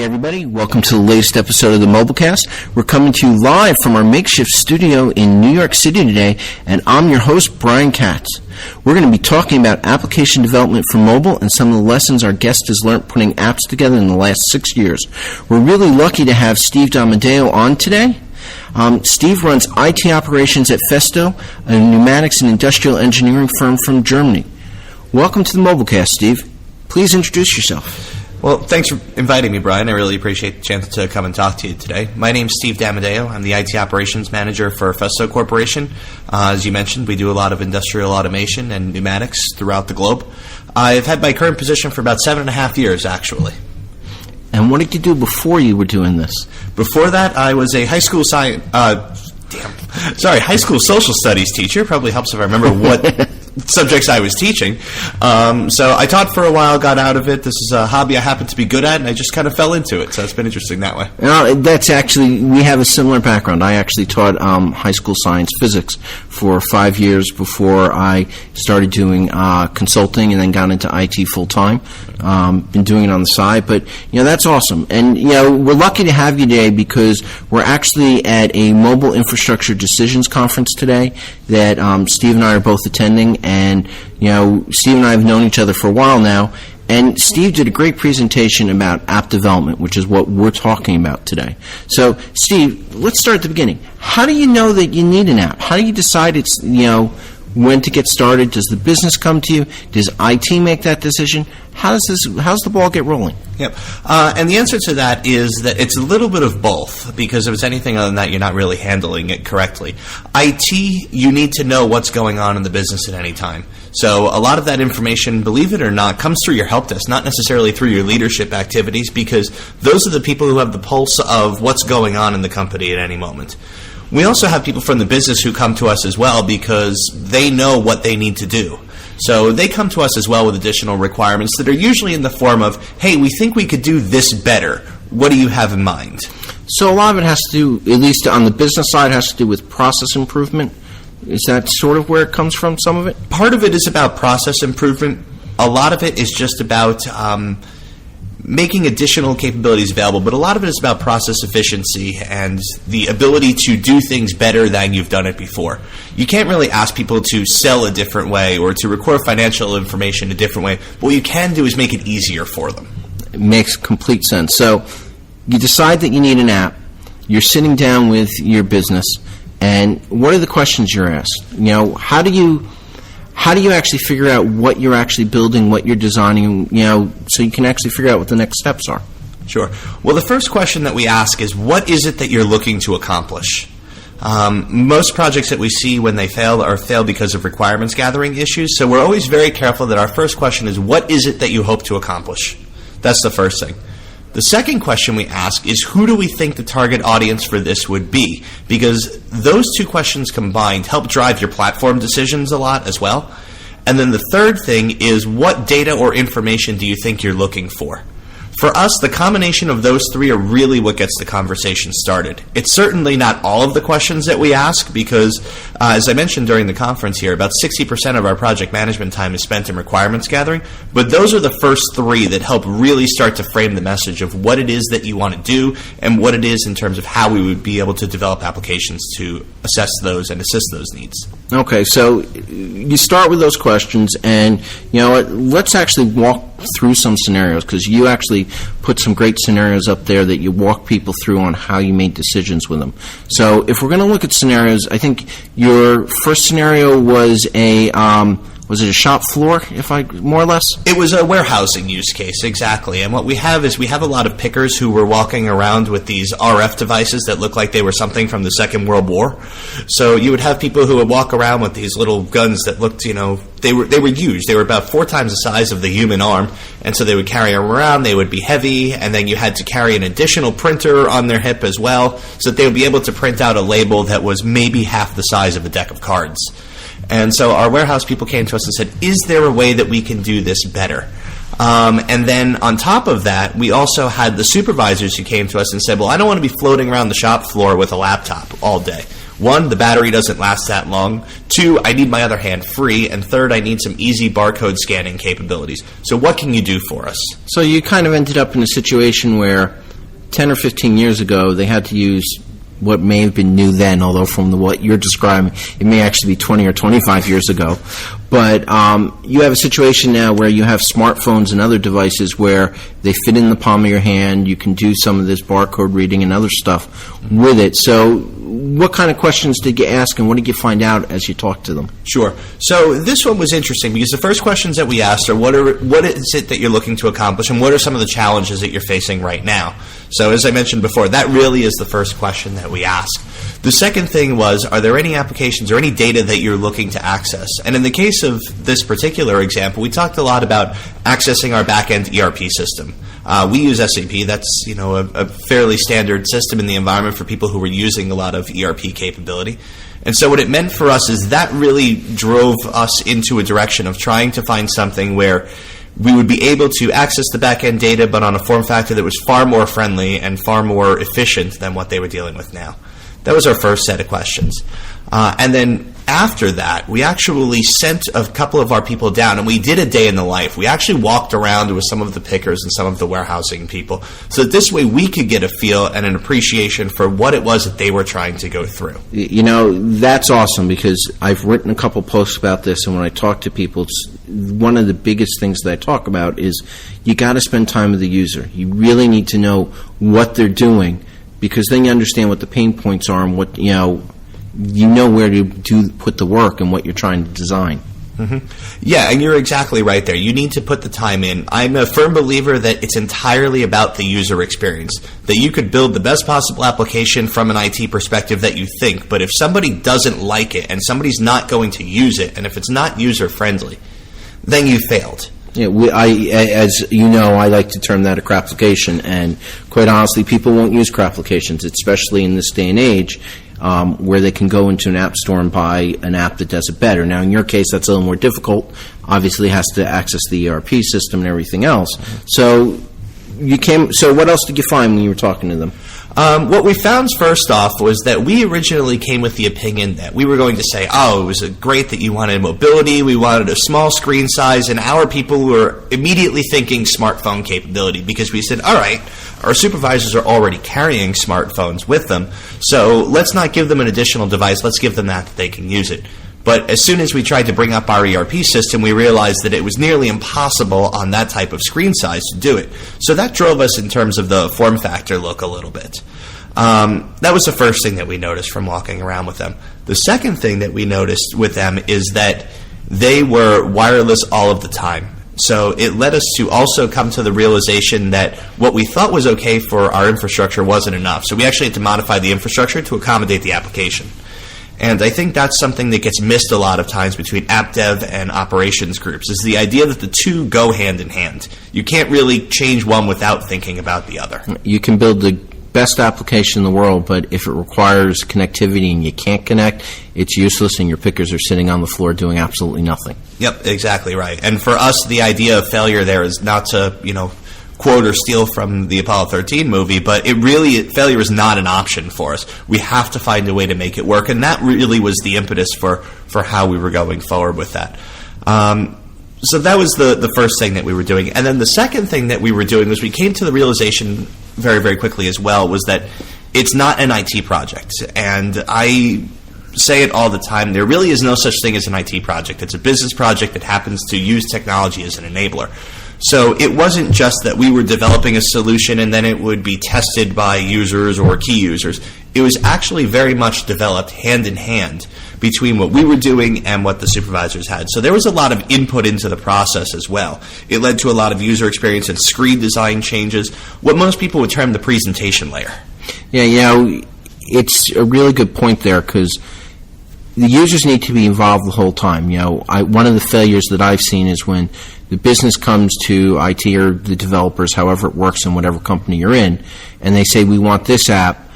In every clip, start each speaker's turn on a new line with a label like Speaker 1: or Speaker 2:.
Speaker 1: morning, everybody. Welcome to the latest episode of the Mobilecast. We're coming to you live from our makeshift studio in New York City today, and I'm your host, Brian Katz. We're going to be talking about application development for mobile and some of the lessons our guest has learned putting apps together in the last 6 years. We're really lucky to have Steve Damadeo on today. Steve runs IT operations at Festo, a pneumatics and industrial engineering firm from Germany. Welcome to the Mobilecast, Steve. Please introduce yourself.
Speaker 2: Well, thanks for inviting me, Brian. I really appreciate the chance to come and talk to you today. My name's Steve Damadeo. I'm the IT operations manager for Festo Corporation. As you mentioned, we do a lot of industrial automation and pneumatics throughout the globe. I've had my current position for about 7.5 years, actually.
Speaker 1: And what did you do before you were doing this?
Speaker 2: Before that, I was a high school high school social studies teacher. Probably helps if I remember what subjects I was teaching. So I taught for a while, got out of it. This is a hobby I happen to be good at, and I just kind of fell into it. So it's been interesting that way.
Speaker 1: That's actually, we have a similar background. I actually taught high school science physics for 5 years before I started doing consulting and then got into IT full-time. Been doing it on the side, but, that's awesome. And, we're lucky to have you today because we're actually at a mobile infrastructure decisions conference today that Steve and I are both attending. And, Steve and I have known each other for a while now. And Steve did a great presentation about app development, which is what we're talking about today. So, Steve, let's start at the beginning. How do you know that you need an app? How do you decide it's, when to get started? Does the business come to you? Does IT make that decision? How's the ball get rolling?
Speaker 2: Yep. And the answer to that is that it's a little bit of both, because if it's anything other than that, you're not really handling it correctly. IT, you need to know what's going on in the business at any time. So a lot of that information, believe it or not, comes through your help desk, not necessarily through your leadership activities, because those are the people who have the pulse of what's going on in the company at any moment. We also have people from the business who come to us as well because they know what they need to do. So they come to us as well with additional requirements that are usually in the form of, hey, we think we could do this better. What do you have in mind?
Speaker 1: So a lot of it has to do, at least on the business side, has to do with process improvement. Is that sort of where it comes from, some of it?
Speaker 2: Part of it is about process improvement. A lot of it is just about making additional capabilities available, but a lot of it is about process efficiency and the ability to do things better than you've done it before. You can't really ask people to sell a different way or to record financial information a different way. What you can do is make it easier for them.
Speaker 1: It makes complete sense. So you decide that you need an app. You're sitting down with your business, and what are the questions you're asked? How do you actually figure out what you're actually building, what you're designing, so you can actually figure out what the next steps are?
Speaker 2: Sure. Well, the first question that we ask is, what is it that you're looking to accomplish? Most projects that we see when they fail are fail because of requirements gathering issues, so we're always very careful that our first question is, what is it that you hope to accomplish? That's the first thing. The second question we ask is, who do we think the target audience for this would be? Because those two questions combined help drive your platform decisions a lot as well. And then the third thing is, what data or information do you think you're looking for? For us, the combination of those three are really what gets the conversation started. It's certainly not all of the questions that we ask because, as I mentioned during the conference here, about 60% of our project management time is spent in requirements gathering, but those are the first three that help really start to frame the message of what it is that you want to do and what it is in terms of how we would be able to develop applications to assess those and assist those needs.
Speaker 1: Okay, so you start with those questions, and let's actually walk through some scenarios, because you actually put some great scenarios up there that you walk people through on how you made decisions with them. So if we're going to look at scenarios, I think your first scenario was was it a shop floor, more or less?
Speaker 2: It was a warehousing use case, exactly. And what we have is we have a lot of pickers who were walking around with these RF devices that look like they were something from the Second World War. So you would have people who would walk around with these little guns that looked, they were huge. They were about 4 times the size of the human arm, and so they would carry them around. They would be heavy, and then you had to carry an additional printer on their hip as well, so that they would be able to print out a label that was maybe half the size of a deck of cards. And so our warehouse people came to us and said, is there a way that we can do this better? And then on top of that, we also had the supervisors who came to us and said, well, I don't want to be floating around the shop floor with a laptop all day. 1, the battery doesn't last that long. 2, I need my other hand free. And 3rd, I need some easy barcode scanning capabilities. So what can you do for us?
Speaker 1: So you kind of ended up in a situation where 10 or 15 years ago, they had to use what may have been new then, although from what you're describing, it may actually be 20 or 25 years ago. But you have a situation now where you have smartphones and other devices where they fit in the palm of your hand. You can do some of this barcode reading and other stuff with it. So what kind of questions did you ask, and what did you find out as you talked to them?
Speaker 2: Sure. So this one was interesting because the first questions that we asked are what is it that you're looking to accomplish, and what are some of the challenges that you're facing right now? So as I mentioned before, that really is the first question that we ask. The second thing was, are there any applications or any data that you're looking to access? And in the case of this particular example, we talked a lot about accessing our back-end ERP system. We use SAP. That's a fairly standard system in the environment for people who were using a lot of ERP capability. And so what it meant for us is that really drove us into a direction of trying to find something where we would be able to access the back-end data, but on a form factor that was far more friendly and far more efficient than what they were dealing with now. That was our first set of questions. And then after that, we actually sent a couple of our people down, and we did a day in the life. We actually walked around with some of the pickers and some of the warehousing people, so that this way we could get a feel and an appreciation for what it was that they were trying to go through.
Speaker 1: That's awesome, because I've written a couple posts about this, and when I talk to people, it's one of the biggest things that I talk about is you got to spend time with the user. You really need to know what they're doing, because then you understand what the pain points are and what, you know where to put the work and what you're trying to design.
Speaker 2: Mm-hmm. Yeah, and you're exactly right there. You need to put the time in. I'm a firm believer that it's entirely about the user experience, that you could build the best possible application from an IT perspective that you think, but if somebody doesn't like it and somebody's not going to use it, and if it's not user-friendly, then you failed.
Speaker 1: Yeah, as you know, I like to term that a crapplication, and quite honestly, people won't use crapplications, especially in this day and age, where they can go into an app store and buy an app that does it better. Now, in your case, that's a little more difficult. Obviously, it has to access the ERP system and everything else. So, what else did you find when you were talking to them?
Speaker 2: What we found first off was that we originally came with the opinion that we were going to say, it was great that you wanted mobility, we wanted a small screen size, and our people were immediately thinking smartphone capability, because we said, all right, our supervisors are already carrying smartphones with them, so let's not give them an additional device, let's give them that they can use it. But as soon as we tried to bring up our ERP system, we realized that it was nearly impossible on that type of screen size to do it. So that drove us in terms of the form factor look a little bit. That was the first thing that we noticed from walking around with them. The second thing that we noticed with them is that they were wireless all of the time. So it led us to also come to the realization that what we thought was okay for our infrastructure wasn't enough. So we actually had to modify the infrastructure to accommodate the application. And I think that's something that gets missed a lot of times between app dev and operations groups, is the idea that the two go hand in hand. You can't really change one without thinking about the other. You
Speaker 1: can build the best application in the world, but if it requires connectivity and you can't connect, it's useless, and your pickers are sitting on the floor doing absolutely nothing.
Speaker 2: Yep, exactly right. And for us, the idea of failure there is not to, quote or steal from the Apollo 13 movie, but failure is not an option for us. We have to find a way to make it work, and that really was the impetus for how we were going forward with that. So that was the first thing that we were doing. And then the second thing that we were doing was we came to the realization very, very quickly as well, was that it's not an IT project. And I say it all the time, there really is no such thing as an IT project. It's a business project that happens to use technology as an enabler. So it wasn't just that we were developing a solution and then it would be tested by users or key users. It was actually very much developed hand in hand between what we were doing and what the supervisors had. So there was a lot of input into the process as well. It led to a lot of user experience and screen design changes, what most people would term the presentation layer.
Speaker 1: Yeah, it's a really good point there, because the users need to be involved the whole time. One of the failures that I've seen is when the business comes to IT or the developers, however it works in whatever company you're in, and they say, we want this app,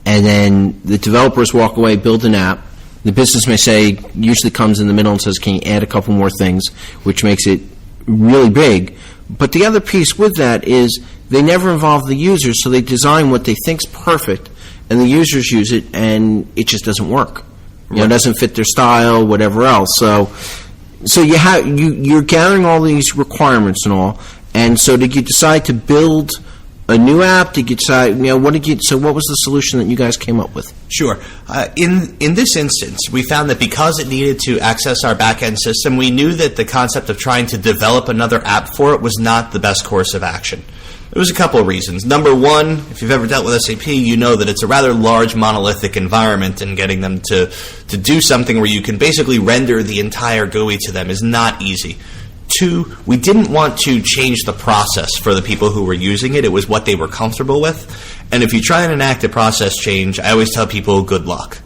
Speaker 1: and then the developers walk away, build an app. The business may say, usually comes in the middle and says, can you add a couple more things, which makes it really big. But the other piece with that is they never involve the users, so they design what they think's perfect, and the users use it, and it just doesn't work. It doesn't fit their style, whatever else. So you're gathering all these requirements and all, and so did you decide to build a new app? Did you decide, what was the solution that you guys came up with?
Speaker 2: Sure. In this instance, we found that because it needed to access our back-end system, we knew that the concept of trying to develop another app for it was not the best course of action. There was a couple of reasons. Number one, if you've ever dealt with SAP, you know that it's a rather large monolithic environment, and getting them to do something where you can basically render the entire GUI to them is not easy. Two, we didn't want to change the process for the people who were using it. It was what they were comfortable with. And if you try and enact a process change, I always tell people good luck.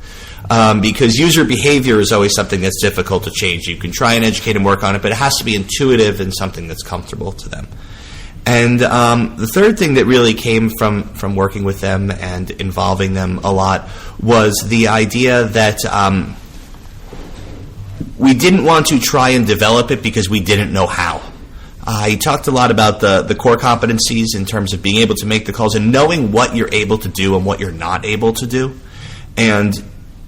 Speaker 2: Because user behavior is always something that's difficult to change. You can try and educate and work on it, but it has to be intuitive and something that's comfortable to them. And the third thing that really came from working with them and involving them a lot was the idea that we didn't want to try and develop it because we didn't know how. He talked a lot about the core competencies in terms of being able to make the calls and knowing what you're able to do and what you're not able to do. And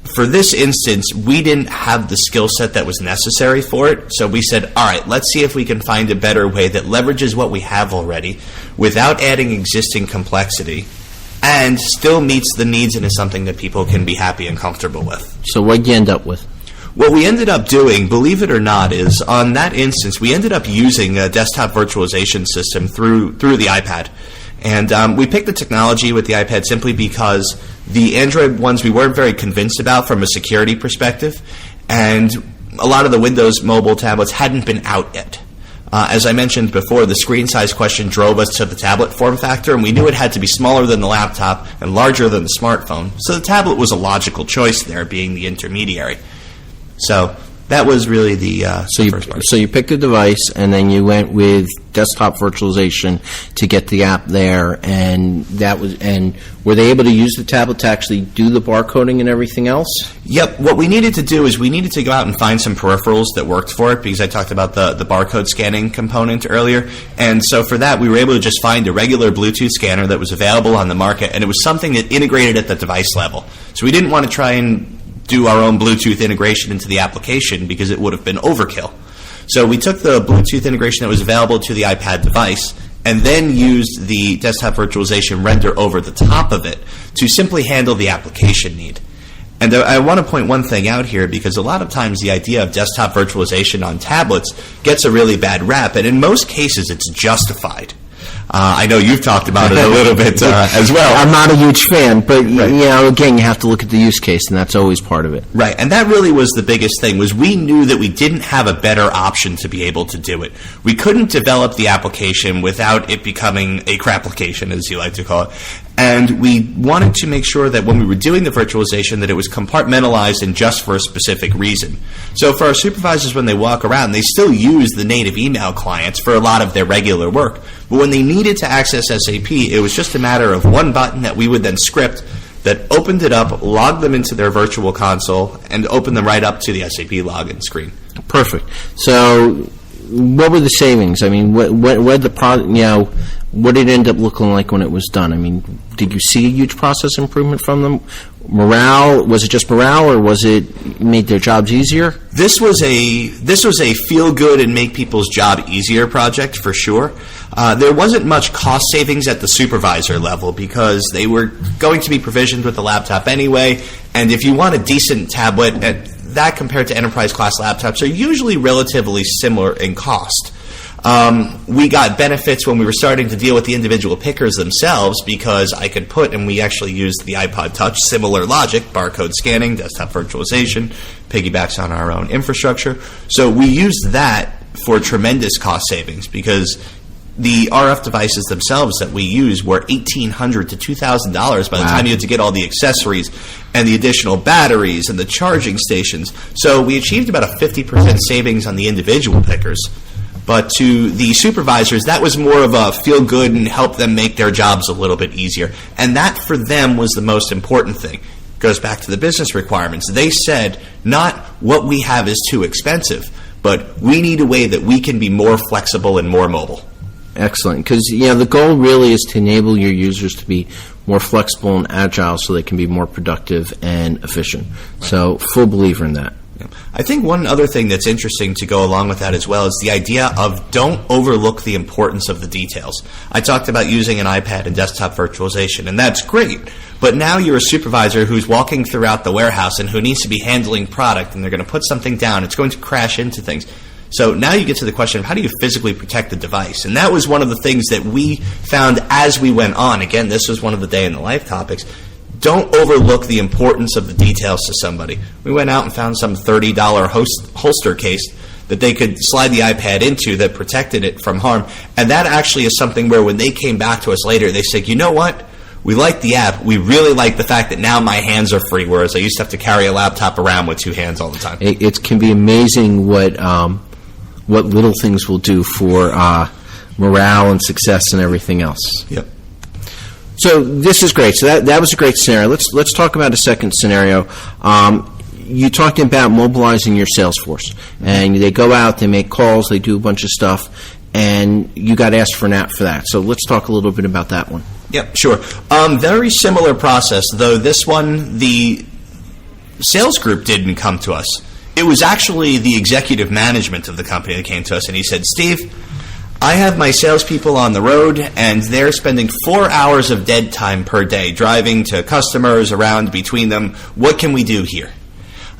Speaker 2: for this instance, we didn't have the skill set that was necessary for it, so we said, all right, let's see if we can find a better way that leverages what we have already without adding existing complexity and still meets the needs and is something that people can be happy and comfortable with.
Speaker 1: So what did you end up with?
Speaker 2: What we ended up doing, believe it or not, is on that instance, we ended up using a desktop virtualization system through the iPad. And we picked the technology with the iPad simply because the Android ones we weren't very convinced about from a security perspective, and a lot of the Windows mobile tablets hadn't been out yet. As I mentioned before, the screen size question drove us to the tablet form factor, and we knew it had to be smaller than the laptop and larger than the smartphone. So the tablet was a logical choice there, being the intermediary. So that was really the first part.
Speaker 1: So you picked a device, and then you went with desktop virtualization to get the app there, and were they able to use the tablet to actually do the barcoding and everything else?
Speaker 2: Yep. What we needed to do is we needed to go out and find some peripherals that worked for it, because I talked about the barcode scanning component earlier. And so for that, we were able to just find a regular Bluetooth scanner that was available on the market, and it was something that integrated at the device level. So we didn't want to try and do our own Bluetooth integration into the application because it would have been overkill. So we took the Bluetooth integration that was available to the iPad device and then used the desktop virtualization render over the top of it to simply handle the application need. And I want to point one thing out here, because a lot of times the idea of desktop virtualization on tablets gets a really bad rap, and in most cases it's justified. I know you've talked about it a little bit as well.
Speaker 1: I'm not a huge fan, but
Speaker 2: Right.
Speaker 1: Again, you have to look at the use case, and that's always part of it.
Speaker 2: Right, and that really was the biggest thing, was we knew that we didn't have a better option to be able to do it. We couldn't develop the application without it becoming a crapplication, as you like to call it. And we wanted to make sure that when we were doing the virtualization that it was compartmentalized and just for a specific reason. So for our supervisors, when they walk around, they still use the native email clients for a lot of their regular work. But when they needed to access SAP, it was just a matter of one button that we would then script that opened it up, logged them into their virtual console, and opened them right up to the SAP login screen.
Speaker 1: Perfect. So what were the savings? I mean, what the product, what did it end up looking like when it was done? I mean, did you see a huge process improvement from them? Morale, was it just morale, or was it made their jobs easier? This was
Speaker 2: a feel good and make people's job easier project for sure. There wasn't much cost savings at the supervisor level because they were going to be provisioned with the laptop anyway, and if you want a decent tablet, that compared to enterprise class laptops are usually relatively similar in cost. We got benefits when we were starting to deal with the individual pickers themselves, because I could put, and we actually used the iPod Touch, similar logic, barcode scanning, desktop virtualization, piggybacks on our own infrastructure. So we used that for tremendous cost savings, because the RF devices themselves that we use were $1,800 to $2,000 by the time you had to get all the accessories and the additional batteries and the charging stations. So we achieved about a 50% savings on the individual pickers. But to the supervisors, that was more of a feel good and help them make their jobs a little bit easier. And that, for them, was the most important thing. Goes back to the business requirements. They said, not what we have is too expensive, but we need a way that we can be more flexible and more mobile.
Speaker 1: Excellent, because the goal really is to enable your users to be more flexible and agile so they can be more productive and efficient. Right. So, full believer in that.
Speaker 2: I think one other thing that's interesting to go along with that as well is the idea of don't overlook the importance of the details. I talked about using an iPad and desktop virtualization, and that's great. But now you're a supervisor who's walking throughout the warehouse and who needs to be handling product, and they're going to put something down. It's going to crash into things. So now you get to the question of how do you physically protect the device? And that was one of the things that we found as we went on. Again, this was one of the day in the life topics. Don't overlook the importance of the details to somebody. We went out and found some $30 holster case that they could slide the iPad into that protected it from harm. And that actually is something where when they came back to us later, they said, you know what? We like the app. We really like the fact that now my hands are free, whereas I used to have to carry a laptop around with two hands all the time.
Speaker 1: It can be amazing what little things will do for morale and success and everything else.
Speaker 2: Yep.
Speaker 1: So this is great. So that was a great scenario. Let's talk about a second scenario. You talked about mobilizing your sales force, and they go out, they make calls, they do a bunch of stuff, and you got asked for an app for that. So let's talk a little bit about that one.
Speaker 2: Yep, sure. Very similar process, though this one, the sales group didn't come to us. It was actually the executive management of the company that came to us, and he said, Steve, I have my salespeople on the road, and they're spending 4 hours of dead time per day driving to customers around between them. What can we do here?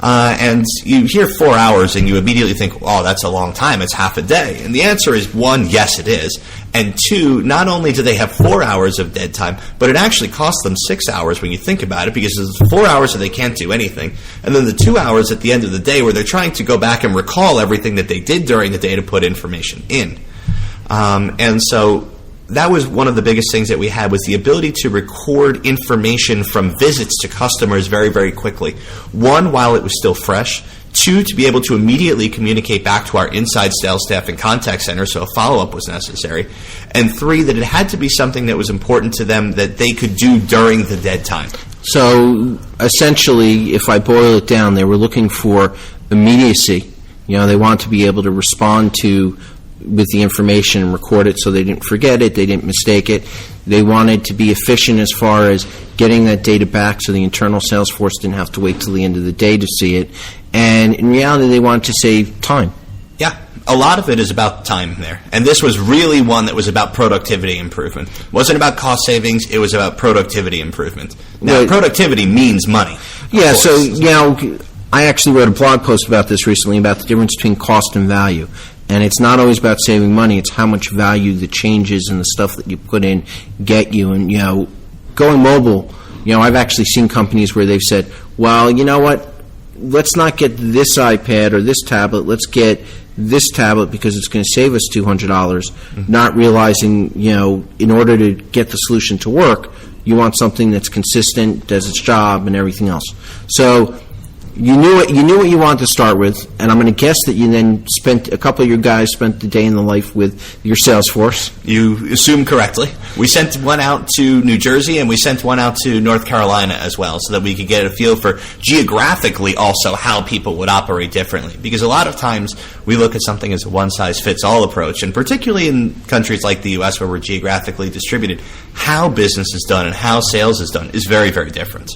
Speaker 2: And you hear 4 hours, and you immediately think, oh, that's a long time. It's half a day. And the answer is, one, yes, it is. And two, not only do they have 4 hours of dead time, but it actually costs them 6 hours when you think about it, because there's 4 hours that they can't do anything. And then the 2 hours at the end of the day where they're trying to go back and recall everything that they did during the day to put information in. And so that was one of the biggest things that we had, was the ability to record information from visits to customers very, very quickly. One, while it was still fresh. Two, to be able to immediately communicate back to our inside sales staff and contact center so a follow-up was necessary. And three, that it had to be something that was important to them that they could do during the dead time.
Speaker 1: So essentially, if I boil it down, they were looking for immediacy. They want to be able to respond to with the information and record it so they didn't forget it, they didn't mistake it. They wanted to be efficient as far as getting that data back so the internal sales force didn't have to wait till the end of the day to see it. And in reality, they wanted to save time.
Speaker 2: Yeah, a lot of it is about time there. And this was really one that was about productivity improvement. It wasn't about cost savings, it was about productivity improvement. Now, productivity means money.
Speaker 1: Yeah, so, I actually wrote a blog post about this recently, about the difference between cost and value. And it's not always about saving money, it's how much value the changes and the stuff that you put in get you. And, going mobile, I've actually seen companies where they've said, well, you know what, let's not get this iPad or this tablet, let's get this tablet because it's going to save us $200, not realizing, in order to get the solution to work, you want something that's consistent, does its job, and everything else. So you knew what you wanted to start with, and I'm going to guess that you then spent a couple of your guys spent the day in the life with your sales force.
Speaker 2: You assume correctly. We sent one out to New Jersey, and we sent one out to North Carolina as well, so that we could get a feel for geographically also how people would operate differently. Because a lot of times we look at something as a one-size-fits-all approach, and particularly in countries like the U.S. where we're geographically distributed, how business is done and how sales is done is very, very different.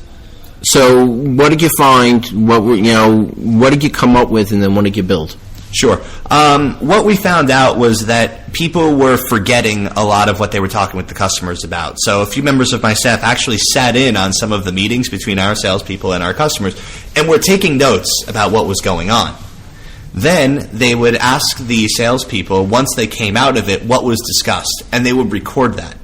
Speaker 1: So what did you find? What did you come up with, and then what did you build?
Speaker 2: Sure. What we found out was that people were forgetting a lot of what they were talking with the customers about. So a few members of my staff actually sat in on some of the meetings between our salespeople and our customers, and were taking notes about what was going on. Then they would ask the salespeople, once they came out of it, what was discussed, and they would record that.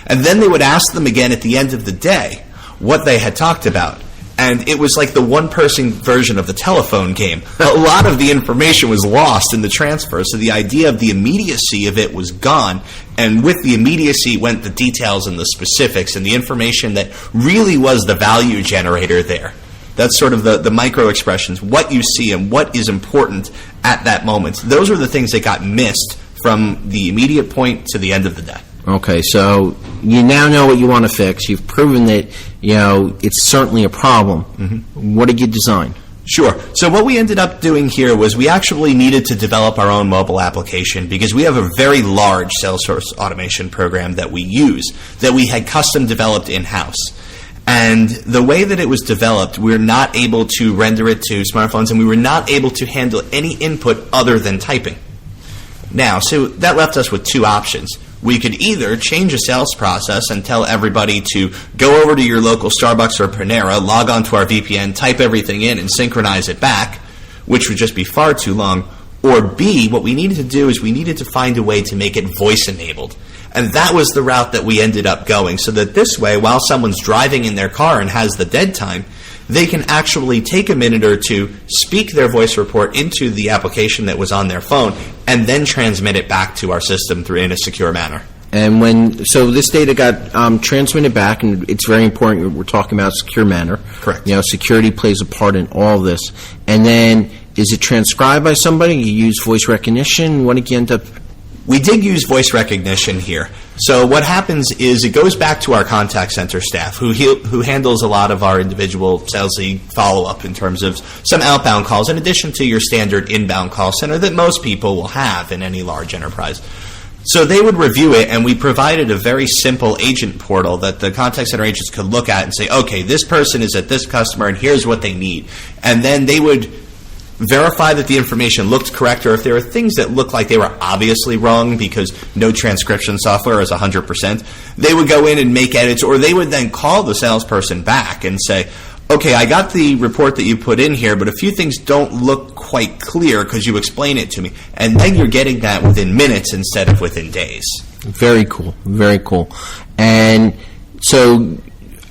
Speaker 2: And then they would ask them again at the end of the day what they had talked about. And it was like the one-person version of the telephone game. A lot of the information was lost in the transfer, so the idea of the immediacy of it was gone, and with the immediacy went the details and the specifics and the information that really was the value generator there. That's sort of the micro-expressions, what you see and what is important at that moment. Those are the things that got missed from the immediate point to the end of the day.
Speaker 1: Okay, so you now know what you want to fix. You've proven that, it's certainly a problem. Mm-hmm. What did you design?
Speaker 2: Sure. So what we ended up doing here was we actually needed to develop our own mobile application because we have a very large Salesforce automation program that we use that we had custom developed in-house. And the way that it was developed, we were not able to render it to smartphones, and we were not able to handle any input other than typing. Now, so that left us with two options. We could either change a sales process and tell everybody to go over to your local Starbucks or Panera, log on to our VPN, type everything in, and synchronize it back, which would just be far too long. Or B, what we needed to do is we needed to find a way to make it voice-enabled. And that was the route that we ended up going, so that this way, while someone's driving in their car and has the dead time, they can actually take a minute or two, speak their voice report into the application that was on their phone, and then transmit it back to our system in a secure manner.
Speaker 1: And so this data got transmitted back, and it's very important. We're talking about secure manner.
Speaker 2: Correct.
Speaker 1: Security plays a part in all of this. And then, is it transcribed by somebody? You use voice recognition? What did you end up?
Speaker 2: We did use voice recognition here. So what happens is it goes back to our contact center staff who handles a lot of our individual salesy follow-up in terms of some outbound calls in addition to your standard inbound call center that most people will have in any large enterprise. So they would review it, and we provided a very simple agent portal that the contact center agents could look at and say, okay, this person is at this customer and here's what they need. And then they would verify that the information looked correct, or if there were things that looked like they were obviously wrong because no transcription software is 100%, they would go in and make edits, or they would then call the salesperson back and say, okay, I got the report that you put in here, but a few things don't look quite clear because you explain it to me. And then you're getting that within minutes instead of within days.
Speaker 1: Very cool. Very cool. And so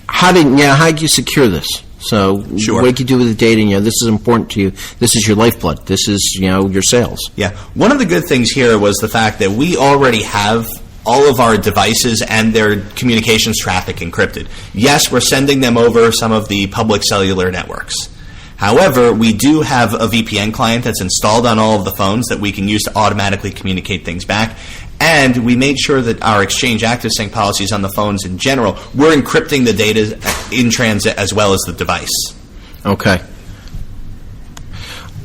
Speaker 1: how did you secure this? So
Speaker 2: Sure.
Speaker 1: What did you do with the data? This is important to you. This is your lifeblood. This is, your sales.
Speaker 2: Yeah. One of the good things here was the fact that we already have all of our devices and their communications traffic encrypted. Yes, we're sending them over some of the public cellular networks. However, we do have a VPN client that's installed on all of the phones that we can use to automatically communicate things back. And we made sure that our Exchange ActiveSync policies on the phones in general, we're encrypting the data in transit as well as the device.
Speaker 1: Okay.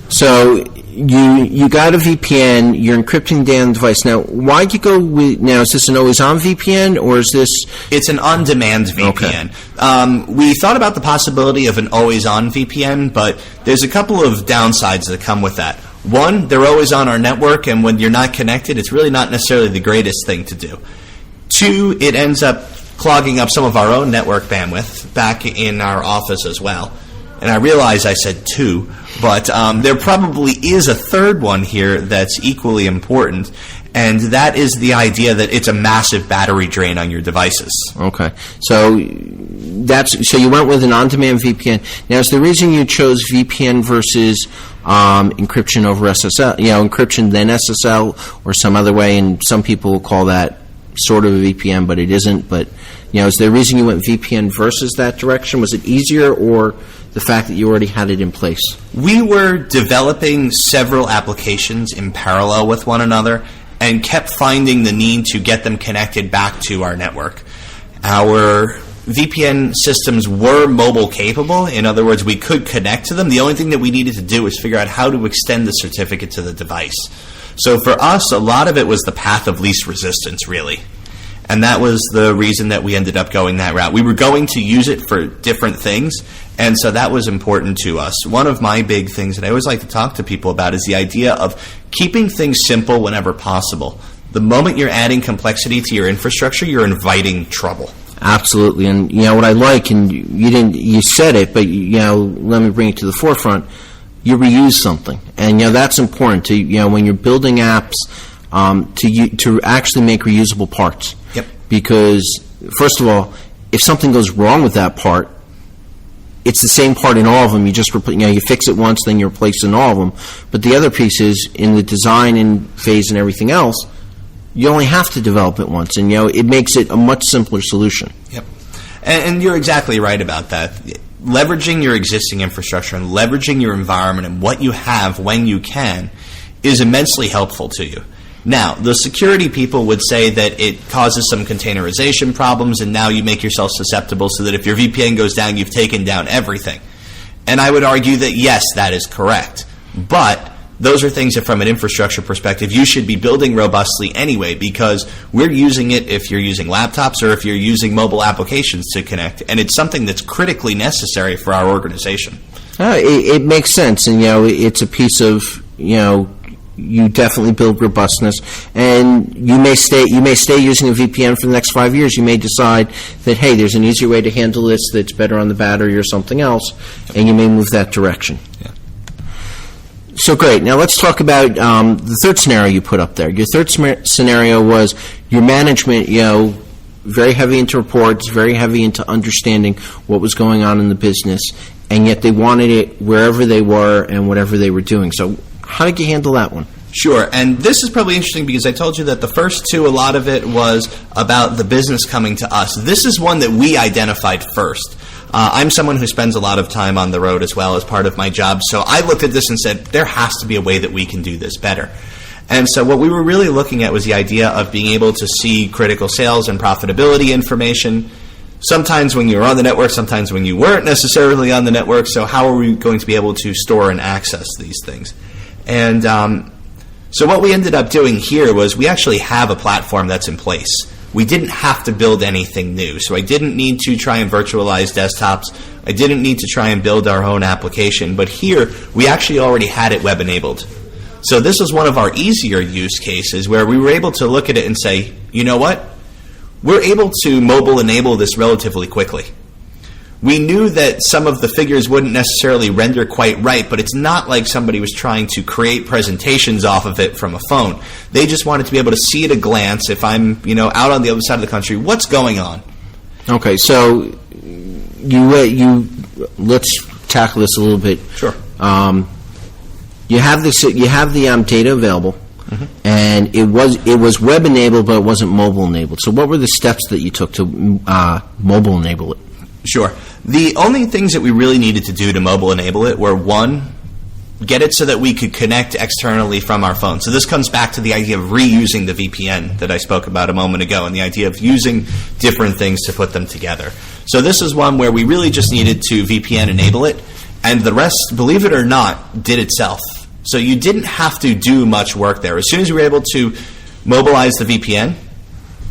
Speaker 1: So you got a VPN, you're encrypting data on the device. Now, why'd you go with, is this an always-on VPN, or is this?
Speaker 2: It's an on-demand VPN. Okay. We thought about the possibility of an always-on VPN, but there's a couple of downsides that come with that. One, they're always on our network, and when you're not connected, it's really not necessarily the greatest thing to do. Two, it ends up clogging up some of our own network bandwidth back in our office as well. And I realize I said two, but there probably is a third one here that's equally important, and that is the idea that it's a massive battery drain on your devices.
Speaker 1: Okay. So you went with an on-demand VPN. Now, is the reason you chose VPN versus encryption over SSL, encryption then SSL or some other way, and some people will call that sort of a VPN, but it isn't. But, is there a reason you went VPN versus that direction? Was it easier, or the fact that you already had it in place? We
Speaker 2: were developing several applications in parallel with one another and kept finding the need to get them connected back to our network. Our VPN systems were mobile capable. In other words, we could connect to them. The only thing that we needed to do was figure out how to extend the certificate to the device. So for us, a lot of it was the path of least resistance, really. And that was the reason that we ended up going that route. We were going to use it for different things, and so that was important to us. One of my big things that I always like to talk to people about is the idea of keeping things simple whenever possible. The moment you're adding complexity to your infrastructure, you're inviting trouble.
Speaker 1: Absolutely. And, what I like, and you said it, but, let me bring it to the forefront, you reuse something. And, that's important to, when you're building apps, to actually make reusable parts.
Speaker 2: Yep.
Speaker 1: Because, first of all, if something goes wrong with that part, it's the same part in all of them. You just you fix it once, then you replace it in all of them. But the other piece is in the design and phase and everything else, you only have to develop it once, and it makes it a much simpler solution.
Speaker 2: Yep. And you're exactly right about that. Leveraging your existing infrastructure and leveraging your environment and what you have when you can is immensely helpful to you. Now, the security people would say that it causes some containerization problems, and now you make yourself susceptible so that if your VPN goes down, you've taken down everything. And I would argue that, yes, that is correct. But those are things that from an infrastructure perspective you should be building robustly anyway, because we're using it if you're using laptops or if you're using mobile applications to connect, and it's something that's critically necessary for our organization.
Speaker 1: It makes sense, and it's a piece of you definitely build robustness, and you may stay using a VPN for the next 5 years. You may decide that, hey, there's an easier way to handle this that's better on the battery or something else, and you may move that direction.
Speaker 2: Yeah.
Speaker 1: So great. Now let's talk about the third scenario you put up there. Your third scenario was your management, very heavy into reports, very heavy into understanding what was going on in the business, and yet they wanted it wherever they were and whatever they were doing. So how did you handle that one?
Speaker 2: Sure, and this is probably interesting because I told you that the first two, a lot of it was about the business coming to us. This is one that we identified first. I'm someone who spends a lot of time on the road as well as part of my job, so I looked at this and said, there has to be a way that we can do this better. And so what we were really looking at was the idea of being able to see critical sales and profitability information, sometimes when you were on the network, sometimes when you weren't necessarily on the network, so how are we going to be able to store and access these things? And so what we ended up doing here was we actually have a platform that's in place. We didn't have to build anything new. So I didn't need to try and virtualize desktops. I didn't need to try and build our own application. But here, we actually already had it web-enabled. So this was one of our easier use cases where we were able to look at it and say, you know what? We're able to mobile enable this relatively quickly. We knew that some of the figures wouldn't necessarily render quite right, but it's not like somebody was trying to create presentations off of it from a phone. They just wanted to be able to see at a glance, if I'm out on the other side of the country, what's going on.
Speaker 1: Okay, so you let's tackle this a little bit.
Speaker 2: Sure.
Speaker 1: You have this. You have the data available, mm-hmm. and it was web enabled, but it wasn't mobile enabled. So what were the steps that you took to mobile enable it?
Speaker 2: Sure. The only things that we really needed to do to mobile enable it were, one, get it so that we could connect externally from our phone. So this comes back to the idea of reusing the VPN that I spoke about a moment ago, and the idea of using different things to put them together. So this is one where we really just needed to VPN enable it, and the rest, believe it or not, did itself. So you didn't have to do much work there. As soon as we were able to mobilize the VPN,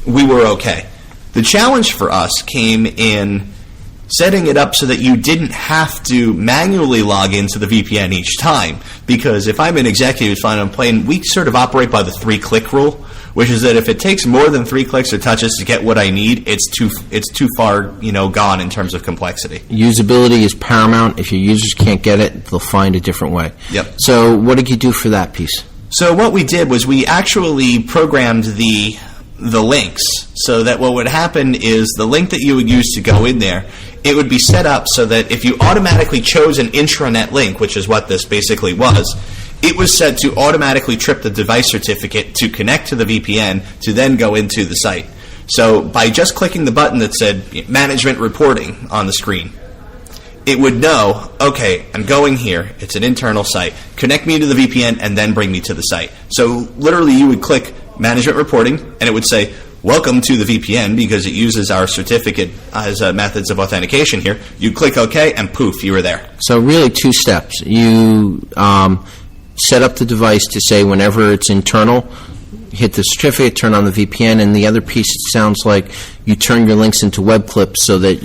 Speaker 2: we were okay. The challenge for us came in setting it up so that you didn't have to manually log into the VPN each time. Because if I'm an executive flying on a plane, we sort of operate by the 3-click rule, which is that if it takes more than 3 clicks or touches to get what I need, it's too far gone in terms of complexity.
Speaker 1: Usability is paramount. If your users can't get it, they'll find a different way.
Speaker 2: Yep.
Speaker 1: So what did you do for that piece?
Speaker 2: So what we did was we actually programmed the links so that what would happen is the link that you would use to go in there, it would be set up so that if you automatically chose an intranet link, which is what this basically was, it was set to automatically trip the device certificate to connect to the VPN to then go into the site. So by just clicking the button that said management reporting on the screen, it would know, okay, I'm going here, it's an internal site, connect me to the VPN and then bring me to the site. So literally you would click management reporting and it would say, welcome to the VPN, because it uses our certificate as methods of authentication here. You click OK, and poof, you were there. So
Speaker 1: really 2 steps. You set up the device to say whenever it's internal, hit the certificate, turn on the VPN, and the other piece, it sounds like you turn your links into web clips so that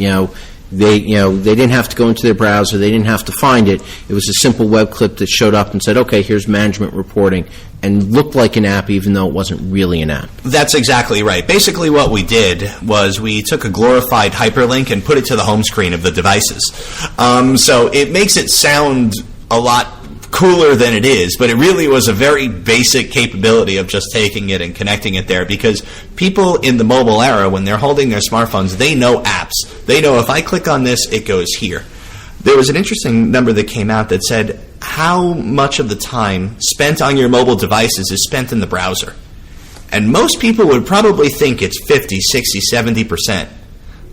Speaker 1: they didn't have to go into their browser, they didn't have to find it. It was a simple web clip that showed up and said, okay, here's management reporting, and looked like an app even though it wasn't really an app. That's exactly right. Basically what we did was we took a glorified hyperlink and put it to the home screen of the devices. So it makes it sound a lot cooler than it is, but it really was a very basic capability of just taking it and connecting it there, because people in the mobile era, when they're holding their smartphones, they know apps. They know if I click on this, it goes here. There was an interesting number that came out that said how much of the time spent on your mobile devices is spent in the browser. And most people would probably think it's 50, 60, 70%.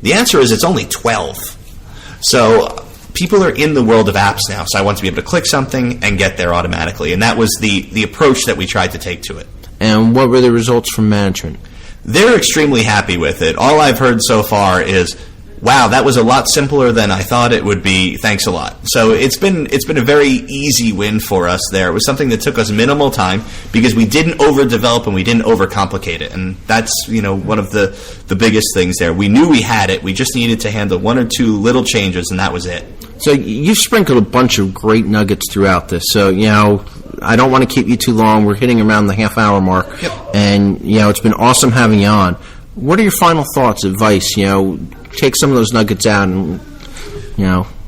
Speaker 1: The answer is it's only 12. So people are in the world of apps now, so I want to be able to click something and get there automatically. And that was the approach that we tried to take to it. And what were the results from management? They're extremely happy with it. All I've heard so far is
Speaker 2: wow, that was a lot simpler than I thought it would be. Thanks a lot. So it's been a very easy win for us there. It was something that took us minimal time because we didn't overdevelop and we didn't overcomplicate it. And that's, one of the biggest things there. We knew we had it. We just needed to handle one or two little changes, and that was it.
Speaker 1: So you've sprinkled a bunch of great nuggets throughout this. So, I don't want to keep you too long. We're hitting around the half-hour mark.
Speaker 2: Yep.
Speaker 1: And, it's been awesome having you on. What are your final thoughts, advice? Take some of those nuggets out and,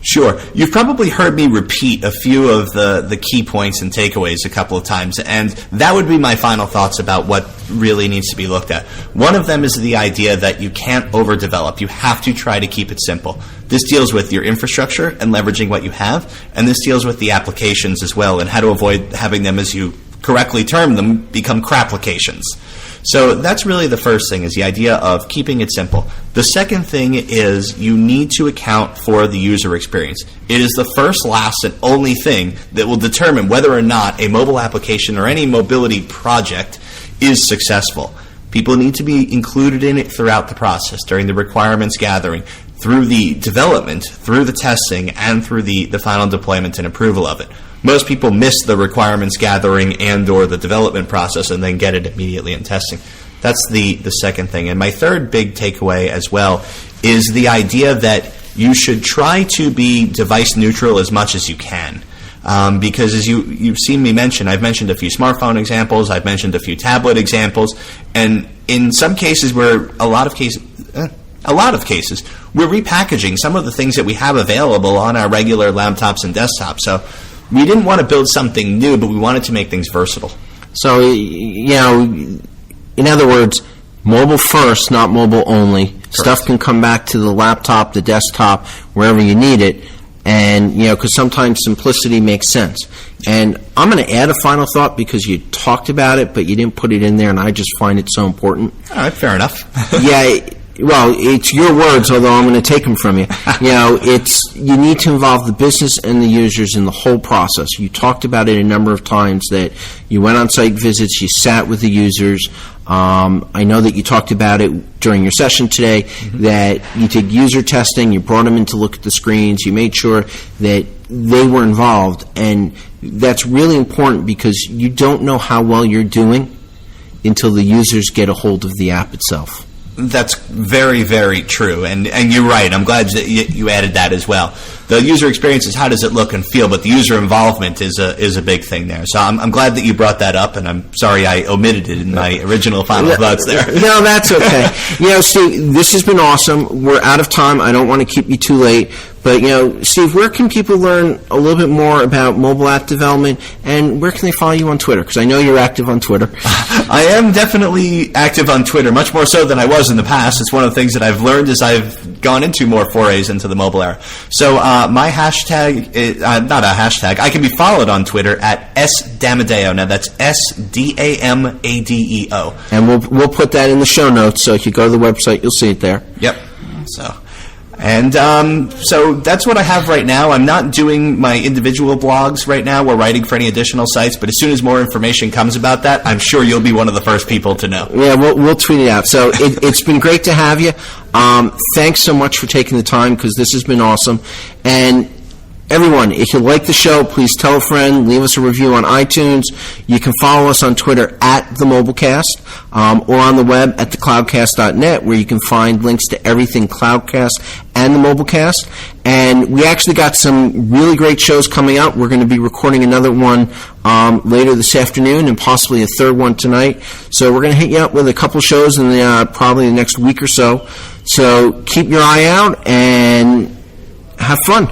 Speaker 2: Sure. You've probably heard me repeat a few of the key points and takeaways a couple of times, and that would be my final thoughts about what really needs to be looked at. One of them is the idea that you can't overdevelop. You have to try to keep it simple. This deals with your infrastructure and leveraging what you have, and this deals with the applications as well and how to avoid having them, as you correctly term them, become crapplications. So that's really the first thing, is the idea of keeping it simple. The second thing is you need to account for the user experience. It is the first, last, and only thing that will determine whether or not a mobile application or any mobility project is successful. People need to be included in it throughout the process, during the requirements gathering, through the development, through the testing, and through the final deployment and approval of it. Most people miss the requirements gathering and or the development process and then get it immediately in testing. That's the second thing. And my third big takeaway as well is the idea that you should try to be device neutral as much as you can. Because as you've seen me mention, I've mentioned a few smartphone examples, I've mentioned a few tablet examples, and in some cases a lot of cases, we're repackaging some of the things that we have available on our regular laptops and desktops. So we didn't want to build something new, but we wanted to make things versatile.
Speaker 1: So, in other words, mobile first, not mobile only. Correct. Stuff can come back to the laptop, the desktop, wherever you need it. And, because sometimes simplicity makes sense. And I'm going to add a final thought because you talked about it, but you didn't put it in there, and I just find it so important.
Speaker 2: All right, fair enough.
Speaker 1: Well, it's your words, although I'm going to take them from you. You need to involve the business and the users in the whole process. You talked about it a number of times that you went on site visits, you sat with the users. I know that you talked about it during your session today, that you did user testing, you brought them in to look at the screens, you made sure that they were involved, and that's really important because you don't know how well you're doing until the users get a hold of the app itself.
Speaker 2: That's very, very true, and you're right. I'm glad that you added that as well. The user experience is how does it look and feel, but the user involvement is a big thing there. So I'm glad that you brought that up, and I'm sorry I omitted it in my original final thoughts there.
Speaker 1: No, that's okay. Steve, this has been awesome. We're out of time. I don't want to keep you too late. But, Steve, where can people learn a little bit more about mobile app development, and where can they follow you on Twitter? Because I know you're active on Twitter.
Speaker 2: I am definitely active on Twitter, much more so than I was in the past. It's one of the things that I've learned as I've gone into more forays into the mobile era. So my hashtag, not a hashtag, I can be followed on Twitter at SDamadeo. Now, that's SDAMADEO.
Speaker 1: And we'll put that in the show notes, so if you go to the website, you'll see it there.
Speaker 2: Yep. And so that's what I have right now. I'm not doing my individual blogs right now. We're writing for any additional sites, but as soon as more information comes about that, I'm sure you'll be one of the first people to know.
Speaker 1: Yeah, we'll tweet it out. So it's been great to have you. Thanks so much for taking the time, because this has been awesome. And everyone, if you like the show, please tell a friend, leave us a review on iTunes. You can follow us on Twitter at the Mobilecast, or on the web at thecloudcast.net, where you can find links to everything Cloudcast and the Mobilecast. And we actually got some really great shows coming up. We're going to be recording another one later this afternoon, and possibly a third one tonight. So we're going to hit you up with a couple shows in probably the next week or so. So keep your eye out and have fun.